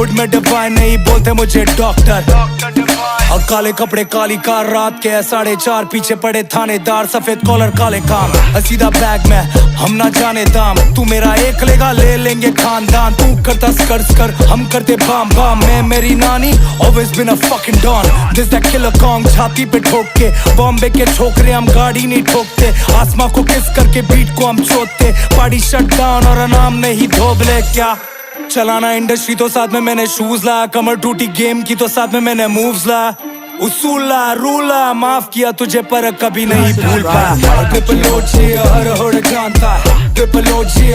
Hood में divine नहीं बोलते मुझे डॉक्टर। और काले कपड़े काली कार रात के 4:30 पीछे पड़े थानेदार सफेद कॉलर काले काम सीधा बैग में हम ना जाने दाम। तू मेरा एक लेगा ले लेंगे खानदान। तू करता स्कर हम करते बाम बाम। मैं मेरी नानी always been a fucking don। This that killer Kong छाती पे ठोक के बॉम्बे के छोकरे हम गाड़ी नहीं ठोकते। आसमां को किस करके बीट को हम चोतते। पार्टी शट डाउन और नाम नहीं धोबले क्या चलाना इंडस्ट्री तो साथ में मैंने शूज ला। कमर टूटी गेम की तो साथ में मैंने मूव्स ला। उसूला रूला माफ किया तुझे पर कभी नहीं भूल पाया। ट्रिपल ओजी हर होड़ जानता। ट्रिपल ओजी